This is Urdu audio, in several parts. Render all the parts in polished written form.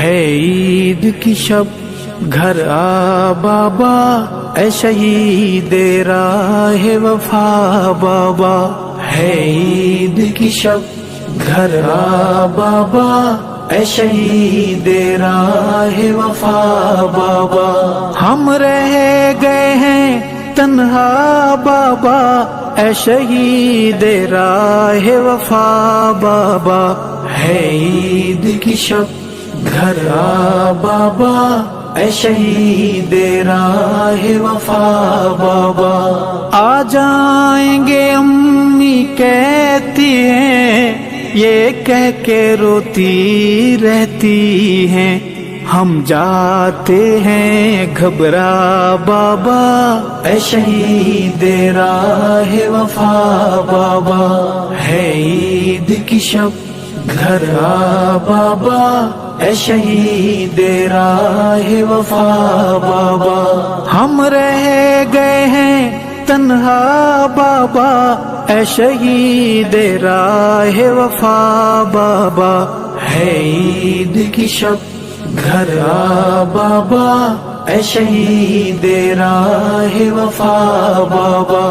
ہے عید کی شب گھر آ بابا، اے شہید راہ وفا بابا، ہے عید کی شب گھر آ بابا، اے شہید راہ وفا بابا، ہم رہ گئے ہیں تنہا بابا، اے شہید راہ وفا بابا، ہے عید کی شب گھر آ بابا، اے شہید راہ وفا بابا، آ جائیں گے امی کہتی ہیں، یہ کہہ کے روتی رہتی ہیں، ہم جاتے ہیں گھبرا بابا، اے شہید راہ وفا بابا، ہے عید کی شب گھر آ بابا، اے شہید راہ وفا بابا، ہم رہ گئے ہیں تنہا بابا، اے شہید راہ وفا بابا، ہے عید کی شب گھر آ بابا، اے شہید راہ وفا بابا،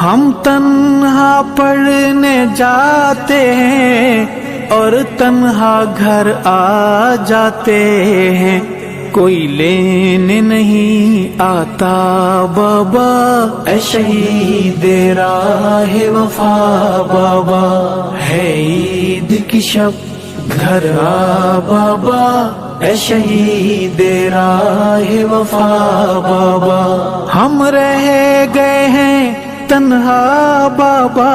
ہم تنہا پڑھنے جاتے ہیں اور تنہا گھر آ جاتے ہیں، کوئی لینے نہیں آتا بابا، اے شہید راہ وفا بابا، ہے عید کی شب گھر آ بابا، اے شہید راہ وفا بابا، ہم رہ گئے ہیں تنہا بابا،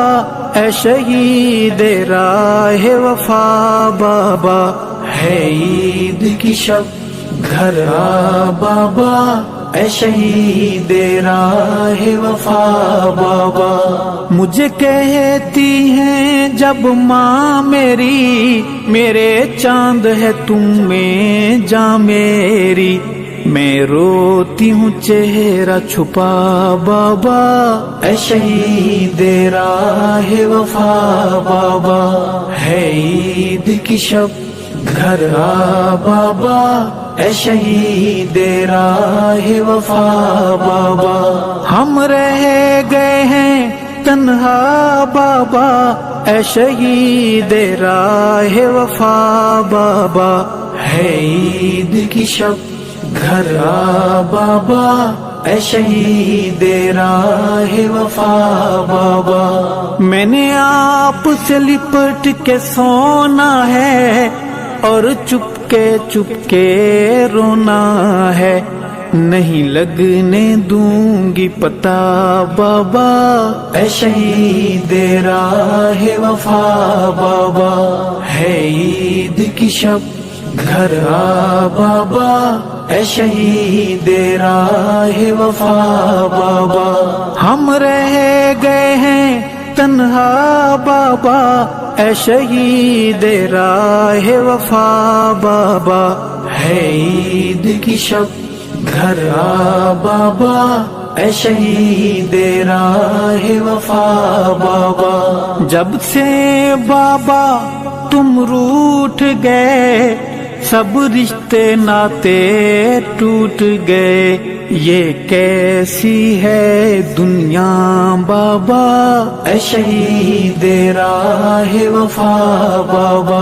اے شہید راہ وفا بابا، ہے عید کی شب گھر آ بابا، اے شہید راہ وفا بابا، مجھے کہتی ہیں جب ماں میری، میرے چاند ہے تم میں جاں میری، میں روتی ہوں چہرہ چھپا بابا، اے شہید راہ وفا بابا، ہے عید کی شب گھر آ بابا، اے شہید راہ وفا بابا، ہم رہ گئے ہیں تنہا بابا، اے شہید راہ وفا بابا، ہے عید کی شب گھر آ بابا، اے شہید راہ وفا بابا، میں نے آپ سے لپٹ کے سونا ہے اور چپ کے رونا ہے، نہیں لگنے دوں گی پتہ بابا، اے شہید راہ وفا بابا، ہے عید کی شب گھر آ بابا، اے شہید راہ وفا بابا، ہم رہ گئے ہیں تنہا بابا، اے شہید راہ وفا بابا، ہے عید کی شب گھر آ بابا، اے شہید راہ وفا بابا، جب سے بابا تم روٹھ گئے، سب رشتے ناتے ٹوٹ گئے، یہ کیسی ہے دنیا بابا، اے شہید راہ وفا بابا،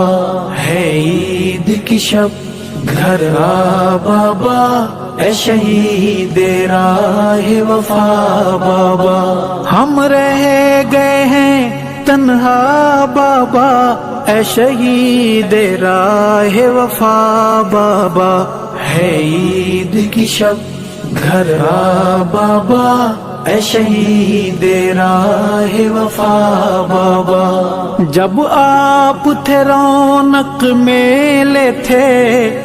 ہے عید کی شب گھر آ بابا، اے شہید راہ وفا بابا، ہم رہ گئے ہیں تنہا بابا، اے شہید راہ وفا بابا، ہے عید کی شب گھر آ بابا، اے شہید راہ وفا بابا، جب آپ تھے رونق میلے تھے،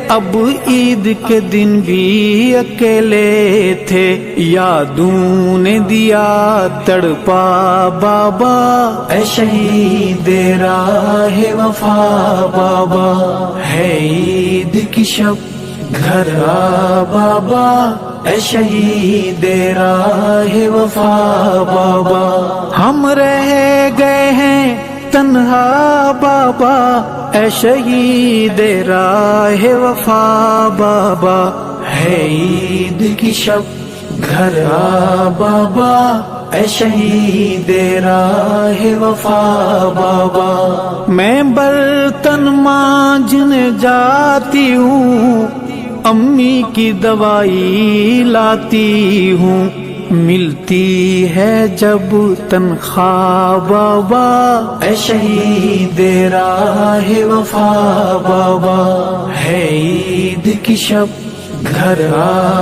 اب عید کے دن بھی اکیلے تھے، یادوں نے دیا تڑپا بابا، اے شہید راہ وفا بابا، ہے عید کی شب گھر آ بابا، اے شہید راہ وفا بابا، ہم رہ گئے ہیں تنہا بابا، اے شہید راہ وفا بابا، ہے عید کی شب گھر آ بابا، اے شہید راہ وفا بابا۔ میں برتن مانجنے جاتی ہوں، امی کی دوائی لاتی ہوں، ملتی ہے جب تنخواہ بابا، اے شہید راہ وفا بابا، ہے عید کی شب گھر آ